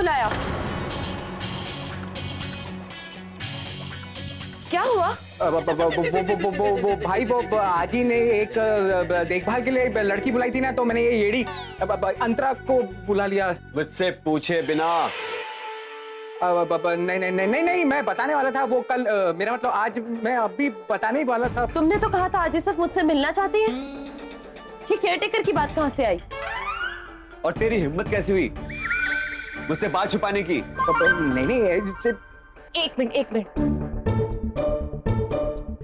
बुलाया? क्या हुआ? वो भाई वो आजी ने एक देखभाल के लिए लड़की बुलाई थी ना, तो मैंने ये येड़ी अंतरा को बुला लिया। मुझसे पूछे बिना? नहीं नहीं नहीं नहीं नहीं, मैं बताने वाला था वो कल, मेरा मतलब आज मैं अभी बताने ही वाला था। तुमने तो कहा था आजी सिर्फ मुझसे मिलना चाहती है। ये केयरटेकर की बात कहाँ से आई? और तेरी हिम्मत कैसी हुई मुझसे बात छुपाने की? नहीं नहीं सिर्फ एक मिनट,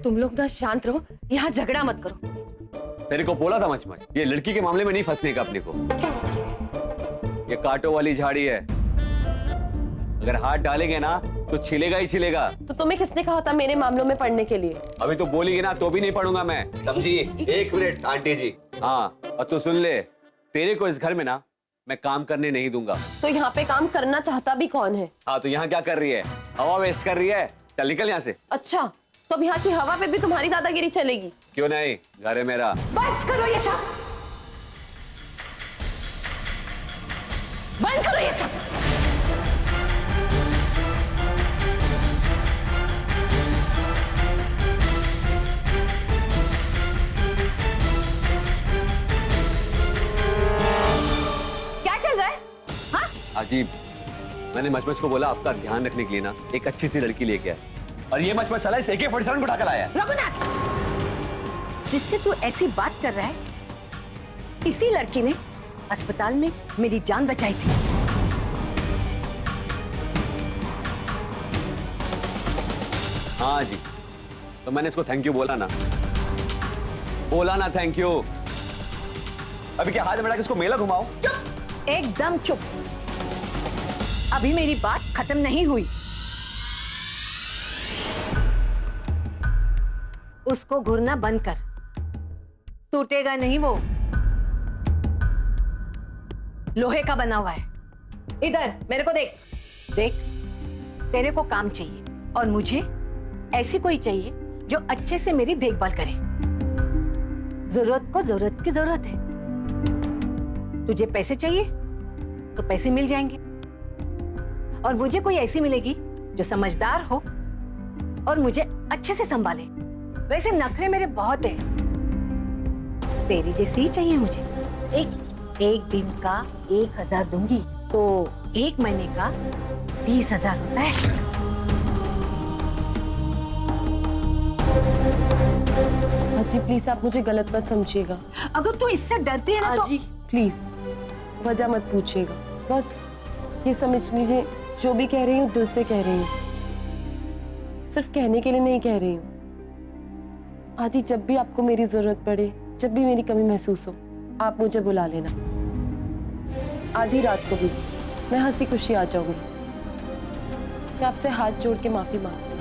तुम लोग ना शांत रहो, यहाँ झगड़ा मत करो। तेरे को बोला था मचमच, ये लड़की के मामले में नहीं फंसने का अपने को। ये कांटों वाली झाड़ी है, अगर हाथ डालेंगे ना तो छिलेगा ही छिलेगा। तो तुम्हें किसने कहा था मेरे मामलों में पढ़ने के लिए? अभी तो बोलेगी ना तो भी नहीं पढ़ूंगा मैं, समझी? एक मिनट आंटी जी। हाँ, और तू सुन ले, तेरे को इस घर में ना मैं काम करने नहीं दूंगा। तो यहाँ पे काम करना चाहता भी कौन है? हाँ, तो यहाँ क्या कर रही है? हवा वेस्ट कर रही है। चल निकल यहाँ से। अच्छा, तो अब यहाँ की हवा पे भी तुम्हारी दादागिरी चलेगी? क्यों नहीं, घर है मेरा। बस करो ये सब, बंद करो ये सब। क्या चल रहा है? हाँ? अजीब, मैंने मचमच को बोला आपका ध्यान रखने के लिए ना एक अच्छी सी लड़की लेके आए, और ये मचमच साला इस AK-47 उठा कर लाया है। रघुनाथ, जिससे तू ऐसी बात कर रहा है, इसी लड़की ने अस्पताल में मेरी जान बचाई थी। हाँ जी, तो मैंने इसको थैंक यू बोला ना थैंक यू। अभी क्या हाथ में इसको मेला घुमाओ? चुप, एकदम चुप। अभी मेरी बात खत्म नहीं हुई। उसको घूरना बंद कर, टूटेगा नहीं वो, लोहे का बना हुआ है। इधर मेरे को देख। देख, तेरे को काम चाहिए और मुझे ऐसी कोई चाहिए जो अच्छे से मेरी देखभाल करे। जरूरत को जरूरत की जरूरत है। तुझे पैसे चाहिए तो पैसे मिल जाएंगे, और मुझे कोई ऐसी मिलेगी जो समझदार हो और मुझे अच्छे से संभाले। वैसे नखरे मेरे बहुत है, तेरी जैसी ही चाहिए मुझे। एक दिन का 1000 दूंगी तो 1 महीने का 30,000 होता है। आजी प्लीज, आप मुझे गलत मत समझिएगा। अगर तू इससे डरती है ना आजी प्लीज वजह मत पूछिएगा, बस ये समझ लीजिए जो भी कह रही हूँ दिल से कह रही हूँ, सिर्फ कहने के लिए नहीं कह रही हूँ। आजी जब भी आपको मेरी जरूरत पड़े, जब भी मेरी कमी महसूस हो, आप मुझे बुला लेना। आधी रात को भी मैं हंसी खुशी आ जाऊंगी। मैं आपसे हाथ जोड़ के माफी मांगती हूँ,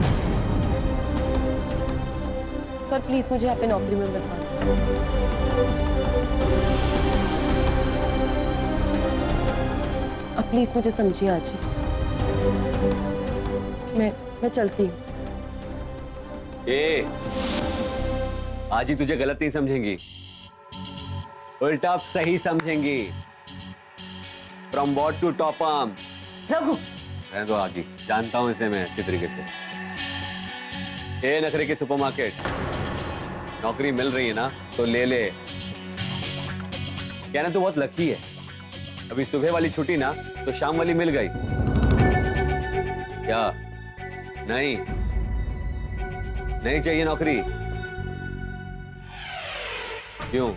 पर प्लीज मुझे यहाँ पे नौकरी में लगवा दो। अब प्लीज मुझे समझिए आजी। मैं चलती हूँ। आज ही तुझे गलत नहीं समझेंगी, उल्टा सही समझेंगी। From bottom to top arm. Raghu, रहने दो आजी, जानता हूं इसे मैं अच्छी तरीके से। ए नखरे के सुपरमार्केट, नौकरी मिल रही है ना तो ले ले। कहना तो बहुत लकी है, अभी सुबह वाली छुट्टी ना तो शाम वाली मिल गई। क्या नहीं चाहिए नौकरी? क्यों?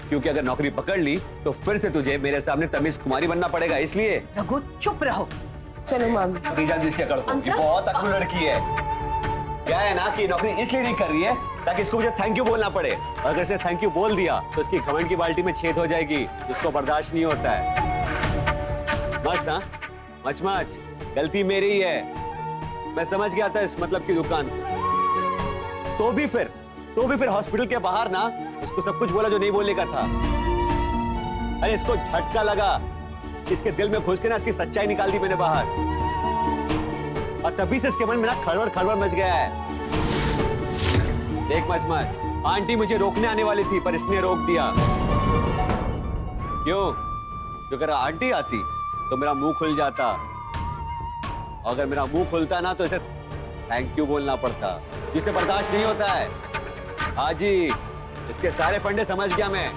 क्योंकि अगर नौकरी पकड़ ली तो फिर से तुझे मेरे सामने तमीज कुमारी बनना पड़ेगा, इसलिए। रघु चुप रहो। चलो मामी। जिसके कड़को, ये बहुत अकल लड़की है। क्या है ना कि नौकरी इसलिए नहीं कर रही है ताकि इसको मुझे थैंक यू बोलना पड़े। अगर इसने थैंक यू बोल दिया तो इसकी घमंड की बाल्टी में छेद हो जाएगी, इसको बर्दाश्त नहीं होता है। मस्त हाँ, मच गलती मेरी ही है। मैं समझ गया था इस मतलब की दुकान। तो भी फिर हॉस्पिटल के बाहर ना उसको सब कुछ बोला जो नहीं बोलने का था। अरे इसको झटका लगा, इसके दिल में घुस के ना इसकी सच्चाई निकाल दी मैंने बाहर, और तभी से इसके मन में ना खड़बड़ मच गया है। देख मच, आंटी मुझे रोकने आने वाली थी पर इसने रोक दिया। क्यों? जो अगर आंटी आती तो मेरा मुंह खुल जाता। अगर मेरा मुंह खुलता ना तो इसे थैंक यू बोलना पड़ता, जिसे बर्दाश्त नहीं होता है। हाजी, इसके सारे फंडे समझ गया मैं।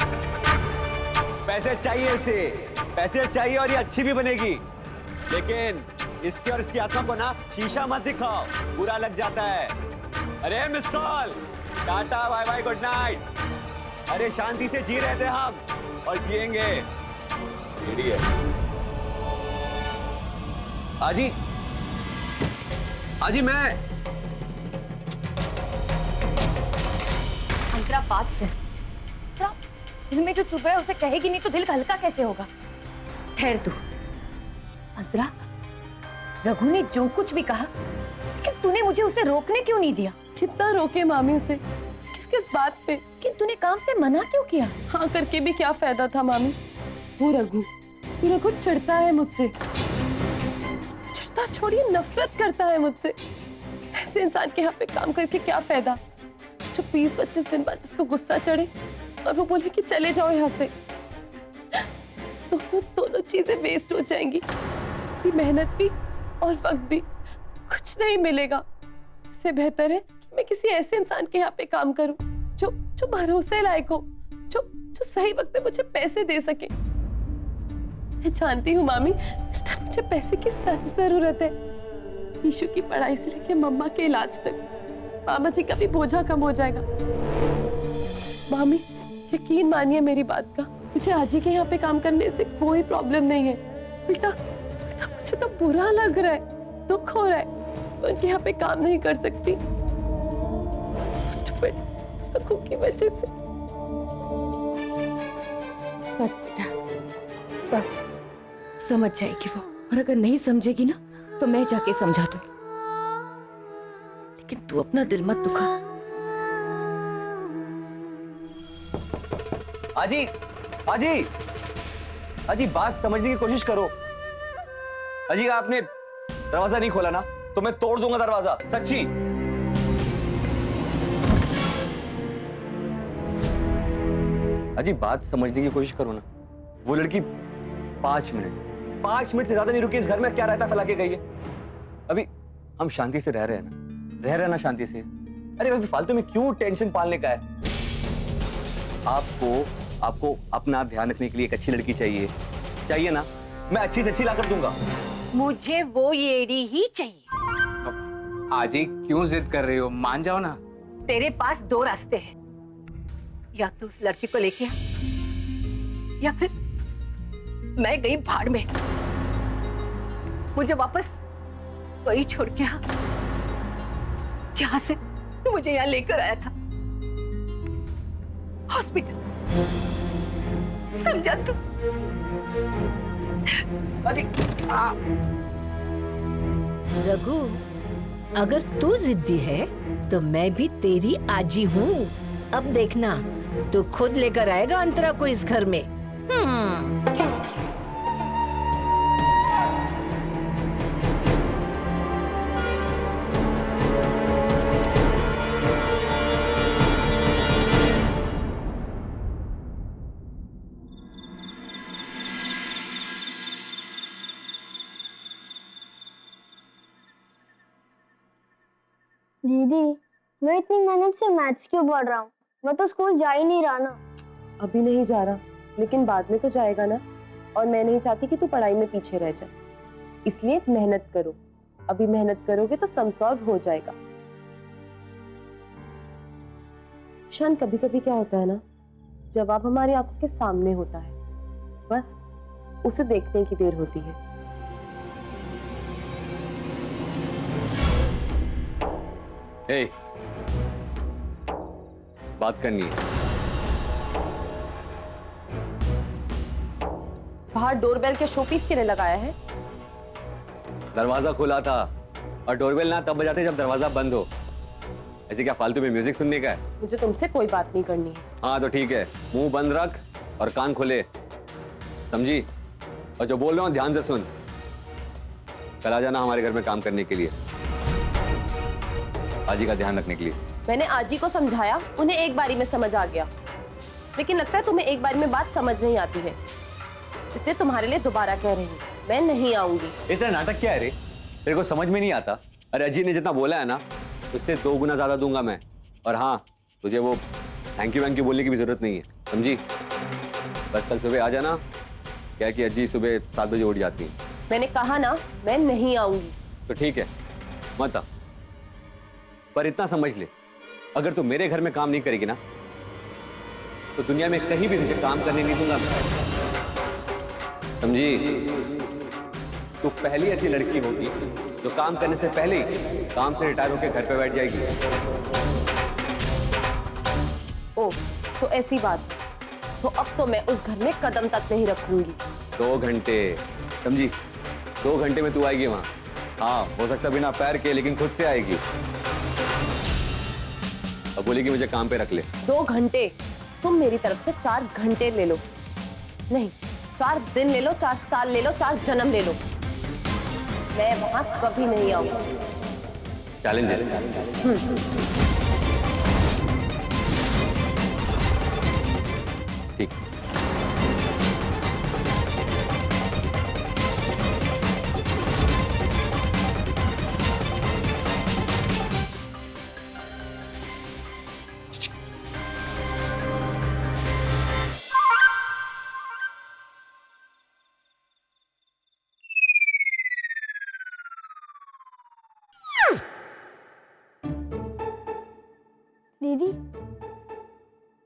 पैसे चाहिए इसे, पैसे चाहिए और ये अच्छी भी बनेगी, लेकिन इसके और इसकी आत्मा को ना शीशा मत दिखाओ, बुरा लग जाता है। अरे miss call, tata bye bye good night. अरे शांति से जी रहे थे हम और जिएंगे। इडियट। आजी, आजी मैं अंतरा बात सुन। क्या दिल में जो चुभ रहा है उसे कहेगी नहीं तो दिल हल्का कैसे होगा? ठहर तू। अंतरा, रघु ने जो कुछ भी कहा, लेकिन तूने मुझे उसे रोकने क्यों नहीं दिया? कितना रोके मामी उसे, किस किस बात पे? कि तूने काम से मना क्यों किया? हाँ करके भी क्या फायदा था मामी? वो रघु चिढ़ता है मुझसे, चिढ़ता छोड़िए नफरत करता है मुझसे। ऐसे इंसान के यहाँ पे काम करके क्या फायदा जो 20-25 दिन बाद जिसको गुस्सा चढ़े और वो बोले कि चले जाओ यहाँ से। दोनों चीजें वेस्ट हो जाएंगी, ये मेहनत भी और वक्त भी, कुछ नहीं मिलेगा। इससे बेहतर है कि मैं किसी ऐसे इंसान के यहाँ पे काम करूं जो भरोसे लायक हो, जो सही वक्त पे मुझे पैसे दे सके। मैं जानती हूँ मामी, इस टाइम मुझे पैसे की सख्त जरूरत है। ईशु की पढ़ाई से लेकर मम्मा के इलाज तक मामा जी का भी बोझा कम हो जाएगा। मामी यकीन मानिए मेरी बात का, मुझे आजी के यहाँ पे काम करने से कोई प्रॉब्लम नहीं है। उल्टा मुझे तो बुरा लग रहा है, दुख हो रहा है, मैं उनके यहाँ पे काम नहीं कर सकती रघु की वजह से। बस बेटा, बस समझ जाएगी वो, और अगर नहीं समझेगी ना तो मैं जाके समझा दूं। लेकिन तू अपना दिल मत दुखा। आजी, आजी, आजी बात समझने की कोशिश करो। अजी आपने दरवाजा नहीं खोला ना तो मैं तोड़ दूंगा दरवाजा, सच्ची। अजी बात समझने की कोशिश करो ना। वो लड़की 5 मिनट से ज्यादा नहीं रुकी, इस घर में क्या रहता फैला के गई है। अभी हम शांति से रह रहे हैं ना, रह रहे ना शांति से। अरे अभी फालतू में क्यों टेंशन पालने का है? आपको अपना ध्यान रखने के लिए एक अच्छी लड़की चाहिए ना? मैं अच्छी से अच्छी लाकर दूंगा। मुझे वो येड़ी ही चाहिए। आजी क्यों जिद कर रही हो, मान जाओ ना। तेरे पास 2 रास्ते हैं, या तो उस लड़की को लेके आ, या फिर मैं गई भाड़ में। मुझे वापस वही छोड़ के आ जहां से तू मुझे यहाँ लेकर आया था, हॉस्पिटल। समझा तू? रघु, अगर तू जिद्दी है तो मैं भी तेरी आजी हूँ। अब देखना, तू खुद लेकर आएगा अंतरा को इस घर में। दीदी, मैं इतनी मेहनत से मैथ्स क्यों पढ़ रहा हूँ? मैं तो स्कूल जा ही नहीं रहा ना। अभी नहीं जा रहा, लेकिन बाद में तो जाएगा ना। और मैं नहीं चाहती कि तू पढ़ाई में पीछे रह जाए, इसलिए मेहनत करो। अभी मेहनत करोगे तो सम सॉल्व हो जाएगा। शान, कभी कभी क्या होता है ना, जवाब हमारी आंखों के सामने होता है, बस उसे देखने की देर होती है। ए, बात करनी है। बाहर डोरबेल के शोपीस के लिए लगाया है? दरवाजा खुला था और डोरबेल ना तब बजाते जब दरवाजा बंद हो। ऐसे क्या फालतू में म्यूजिक सुनने का है? मुझे तुमसे कोई बात नहीं करनी है। हाँ तो ठीक है, मुंह बंद रख और कान खोले, समझी? और जो बोल रहा हूँ ध्यान से सुन। कल आ जाना हमारे घर में काम करने के लिए, आजी का ध्यान रखने के लिए। मैंने आजी को समझाया, उन्हें एक बारी में समझ आ गया, लेकिन लगता है तुम्हें एक बारी में बात समझ नहीं आती है, इसलिए तुम्हारे लिए दोबारा कह रही हूँ। मैं नहीं आऊंगी। इतना नाटक क्या है रे? तेरे को समझ में नहीं आता? अरे अजी ने जितना बोला है ना, उससे 2 गुना ज्यादा दूंगा मैं। और हाँ, तुझे वो थैंक यू बोलने की भी जरूरत नहीं है, समझी? बस कल सुबह आ जाना। क्या कि अजी सुबह 7 बजे उठ जाती है। मैंने कहा ना, मैं नहीं आऊंगी। तो ठीक है, मत आ। पर इतना समझ ले, अगर तू मेरे घर में काम नहीं करेगी ना, तो दुनिया में कहीं भी तुझे काम करने नहीं दूंगा मैं। समझी? तू पहली ऐसी लड़की होगी जो काम करने से पहले ही काम से रिटायर होकर घर पे बैठ जाएगी। ओ, तो ऐसी बात। तो अब तो मैं उस घर में कदम तक नहीं रखूंगी। 2 घंटे, समझी? 2 घंटे में तू आएगी वहां। हाँ, हो सकता बिना पैर के, लेकिन खुद से आएगी। अब बोलेगी मुझे काम पे रख ले। 2 घंटे? तुम मेरी तरफ से 4 घंटे ले लो। नहीं, 4 दिन ले लो, 4 साल ले लो, 4 जन्म ले लो, मैं वहां कभी नहीं आऊंगी। चैलेंज है। ठीक। दीदी,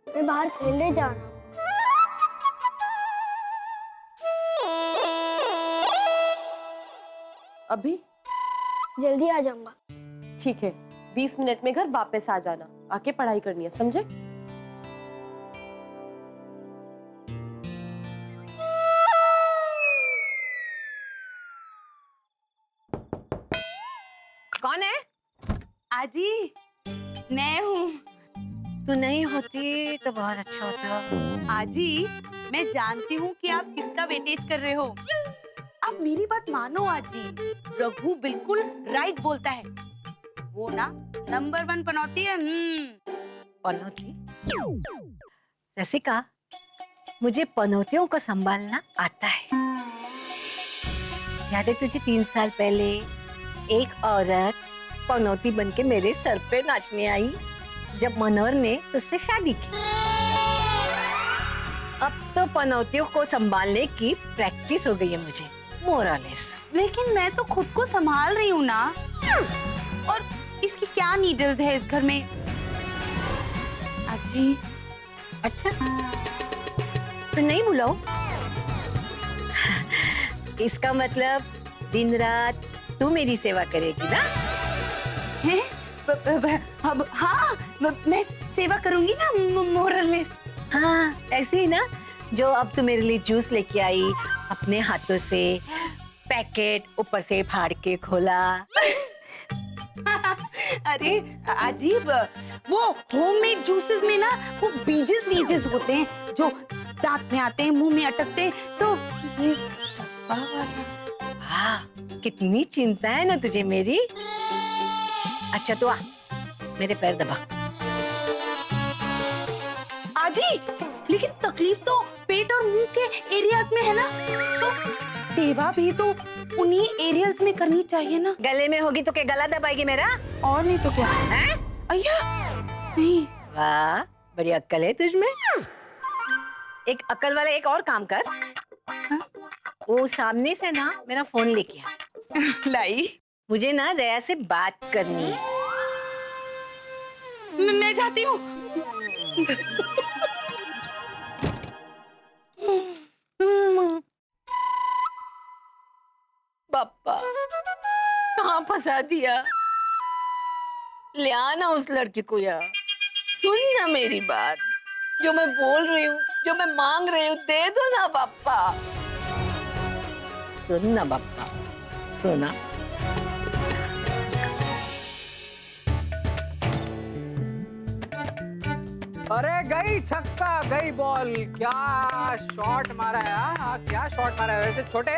मैं बाहर खेलने जा रहा हूँ। अभी? जल्दी आ जाऊंगा। ठीक है, 20 मिनट में घर वापस आ जाना। आके पढ़ाई करनी है, समझे? कौन है? आजी, मैं हूँ। तू नहीं होती तो बहुत अच्छा होता। आजी, मैं जानती हूँ कि आप किसका वेटेज कर रहे हो। आप मेरी बात मानो आजी, रघु बिल्कुल राइट बोलता है। वो ना नंबर 1 पनौती है। पनौती? रसिका, मुझे पनौतियों को संभालना आता है। याद है तुझे 3 साल पहले एक औरत पनौती बनके मेरे सर पे नाचने आई जब मनोहर ने उससे शादी की। अब तो पनौतियों को संभालने की प्रैक्टिस हो गई है मुझे, मोरलेस। लेकिन मैं तो खुद को संभाल रही हूँ ना। और इसकी क्या नीडल्स है इस घर में? आजी, अच्छा, तो नहीं बुलाओ? इसका मतलब दिन रात तू मेरी सेवा करेगी ना? हैं? अब हाँ, मैं सेवा करूंगी ना, मोरलेस। हाँ, ऐसे ही ना, जो अब तू मेरे लिए जूस लेके आई, अपने हाथों से पैकेट ऊपर से फाड़ के खोला। अरे अजीब, वो होममेड जूसेस में ना वो बीजेस होते हैं जो दांत में आते हैं, मुंह में अटकते हैं। तो ये हाँ, कितनी चिंता है ना तुझे मेरी। अच्छा तो आ, मेरे पैर दबा। आजी, लेकिन तकलीफ तो पेट और मुंह के एरियाज में है ना, तो सेवा भी तो उन्हीं एरियाज में करनी चाहिए ना। गले में होगी तो क्या गला दबाएगी मेरा? और नहीं तो क्या है? अय्या, नहीं। वाह, बड़ी अक्ल है तुझमें। एक अक्ल वाला एक और काम कर। हाँ? वो सामने से ना मेरा फोन लेके आ। लाई, मुझे ना दया से बात करनी है। मैं जाती हूँ। पापा, कहाँ फंसा दिया? ले आना उस लड़की को यार। सुन ना मेरी बात, जो मैं बोल रही हूँ, जो मैं मांग रही हूँ, दे दो ना पापा। सुन ना पापा, सुना। अरे गई छक्का, गई बॉल। क्या शॉट मारा है। हाँ, क्या शॉट मारा है। वैसे छोटे,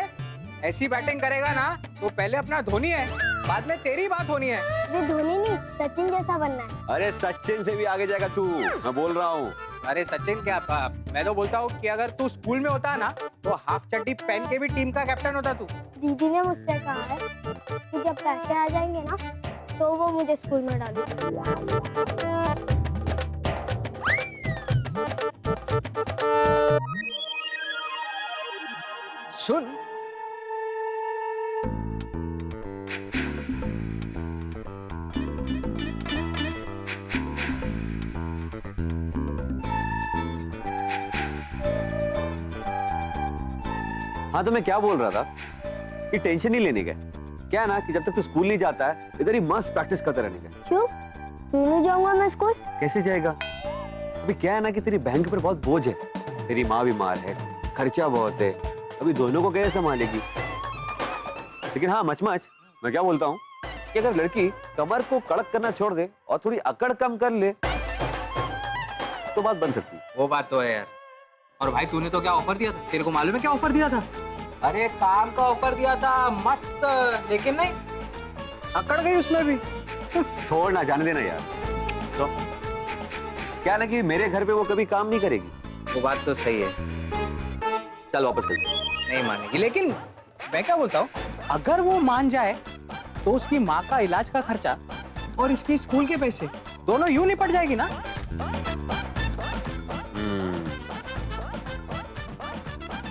ऐसी बैटिंग करेगा ना तो पहले अपना धोनी है, बाद में तेरी बात होनी है। अरे धोनी नहीं, सचिन जैसा बनना है। अरे सचिन से भी आगे जाएगा तू, मैं बोल रहा हूँ। अरे सचिन क्या मैं तो बोलता हूँ कि अगर तू स्कूल में होता ना तो हाफ चड्डी पहन के भी टीम का कैप्टन होता तू। दीदी ने मुझसे कहा है कि जब पैसे आ जाएंगे ना तो वो मुझे स्कूल में डालेगी। सुन, हाँ तो मैं क्या बोल रहा था कि टेंशन नहीं लेने का। क्या है ना कि जब तक तू स्कूल नहीं जाता है इधर ही मस्त प्रैक्टिस करते रहने का। क्यों? नहीं जाऊंगा मैं स्कूल। कैसे जाएगा? अभी क्या है ना कि तेरी बहन के ऊपर बहुत बोझ है, तेरी माँ बीमार है, खर्चा बहुत है, अभी दोनों को कैसे संभालेगी। लेकिन हाँ मच मैं क्या बोलता हूँ कि अगर लड़की कमर को कड़क करना छोड़ दे और थोड़ी अकड़ कम कर ले तो बात बन सकती है। वो बात तो है यार। और भाई तूने तो क्या ऑफर दिया था? तेरे को मालूम है क्या ऑफर दिया था? अरे काम का ऑफर दिया था मस्त, लेकिन नहीं, अकड़ गई उसमें भी। छोड़ ना, जाने देना यार। तो क्या ना कि मेरे घर पे वो कभी काम नहीं करेगी। वो बात तो सही है। चल वापस कर। नहीं मानेगी, लेकिन मैं क्या बोलता हूँ, अगर वो मान जाए तो उसकी माँ का इलाज का खर्चा और इसकी स्कूल के पैसे दोनों यूं निपट जाएगी ना।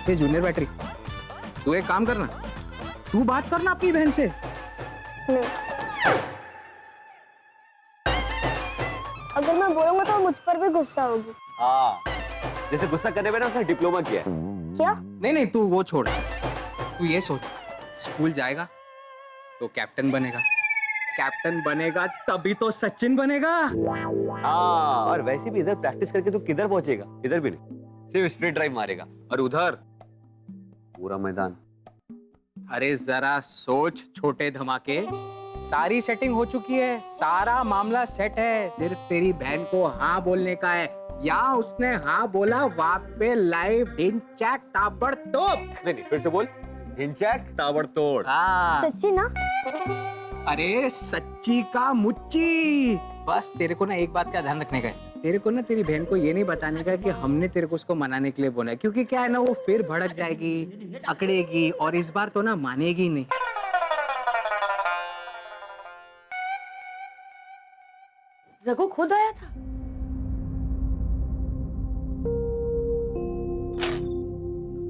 ये जूनियर बैटरी, तू एक काम करना, तू बात करना अपनी बहन से। नहीं, अगर मैं बोलूंगा तो मुझ पर भी गुस्सा होगी। हाँ, जैसे गुस्सा करने पे ना उसने डिप्लोमा किया है। क्या? नहीं तू वो छोड़, तू ये सोच, स्कूल जाएगा तो कैप्टन बनेगा, कैप्टन बनेगा तभी तो सचिन बनेगा। हाँ, और वैसे भी इधर प्रैक्टिस करके तू किधर पहुंचेगा? इधर भी नहीं, सिर्फ स्ट्रेट ड्राइव मारेगा, और उधर पूरा मैदान। अरे जरा सोच छोटे धमाके, सारी सेटिंग हो चुकी है, सारा मामला सेट है, सिर्फ तेरी बहन को हाँ बोलने का है। या उसने हाँ बोला, वहां पे लाइव ढिंचैक ताबड़तोड़। नहीं फिर से बोल, ढिंचैक ताबड़तोड़। हाँ, सच्ची ना? अरे सच्ची का मुच्ची। बस तेरे को ना एक बात का ध्यान रखने का है, तेरे को ना तेरी बहन को ये नहीं बताने का कि हमने तेरे को उसको मनाने के लिए बोला है, क्योंकि क्या है ना वो फिर भड़क जाएगी, अकड़ेगी, और इस बार तो ना मानेगी नहीं। रघु खुद आया था?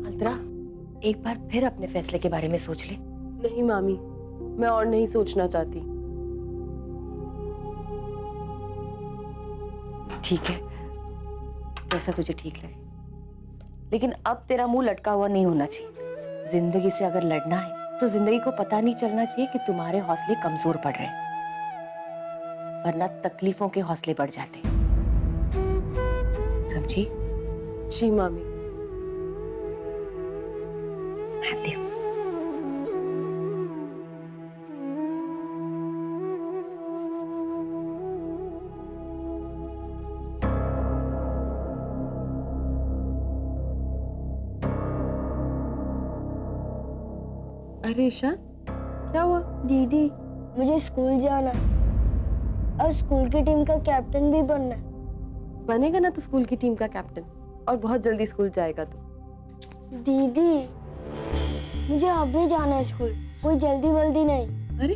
अंतरा, एक बार फिर अपने फैसले के बारे में सोच ले। नहीं मामी, मैं और नहीं सोचना चाहती। ठीक है, जैसा तुझे ठीक लगे, लेकिन अब तेरा मुंह लटका हुआ नहीं होना चाहिए। जिंदगी से अगर लड़ना है तो जिंदगी को पता नहीं चलना चाहिए कि तुम्हारे हौसले कमजोर पड़ रहे हैं, वरना तकलीफों के हौसले बढ़ जाते हैं। समझी? जी मामी। आती हूँ। अरे ईशान, क्या हुआ? दीदी, मुझे स्कूल जाना है और स्कूल की टीम का कैप्टन भी बनना है। बनेगा ना तो स्कूल की टीम का कैप्टन, और बहुत जल्दी स्कूल जाएगा तो। दीदी, मुझे अभी जाना है स्कूल, कोई जल्दी वल्दी नहीं। अरे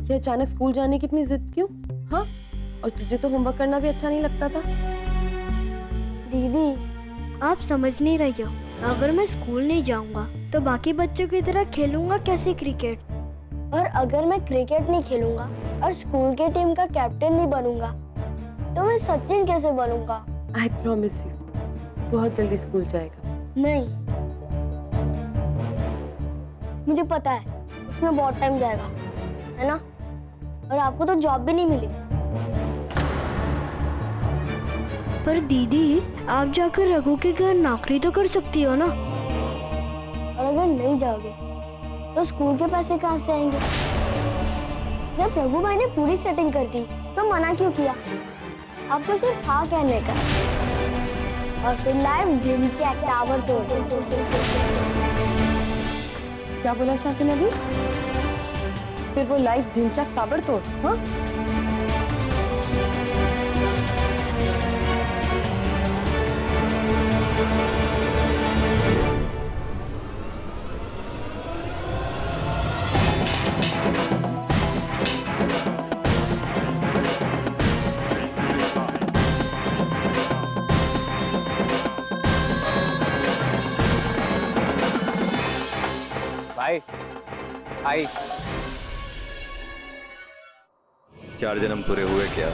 क्या अचानक स्कूल जाने की इतनी जिद क्यों? हाँ, और तुझे तो होमवर्क करना भी अच्छा नहीं लगता था। दीदी, आप समझ नहीं रही हो, अगर मैं स्कूल नहीं जाऊंगा तो बाकी बच्चों की तरह खेलूंगा कैसे क्रिकेट? और अगर मैं क्रिकेट नहीं खेलूंगा और स्कूल की टीम का कैप्टन नहीं बनूंगा तो मैं सचिन कैसे बनूंगा? आई प्रॉमिस यू, बहुत जल्दी स्कूल जाएगा। नहीं, मुझे पता है उसमें बहुत टाइम जाएगा, है ना? और आपको तो जॉब भी नहीं मिली। पर दीदी, आप जाकर रघु के घर नौकरी तो कर सकती हो ना? और अगर नहीं जाओगे तो स्कूल के पैसे कहाँ से आएंगे? जब रघु भाई ने पूरी सेटिंग कर दी तो मना क्यों किया? आपको सिर्फ हाँ कहने का, और फिर लाइव ढिंचैक ताबड़तोड़। क्या बोला शांति ने अभी? फिर वो लाइव ढिंचैक ताबड़तोड़? हाँ, भाई आई 4 जन्म पूरे हुए क्या?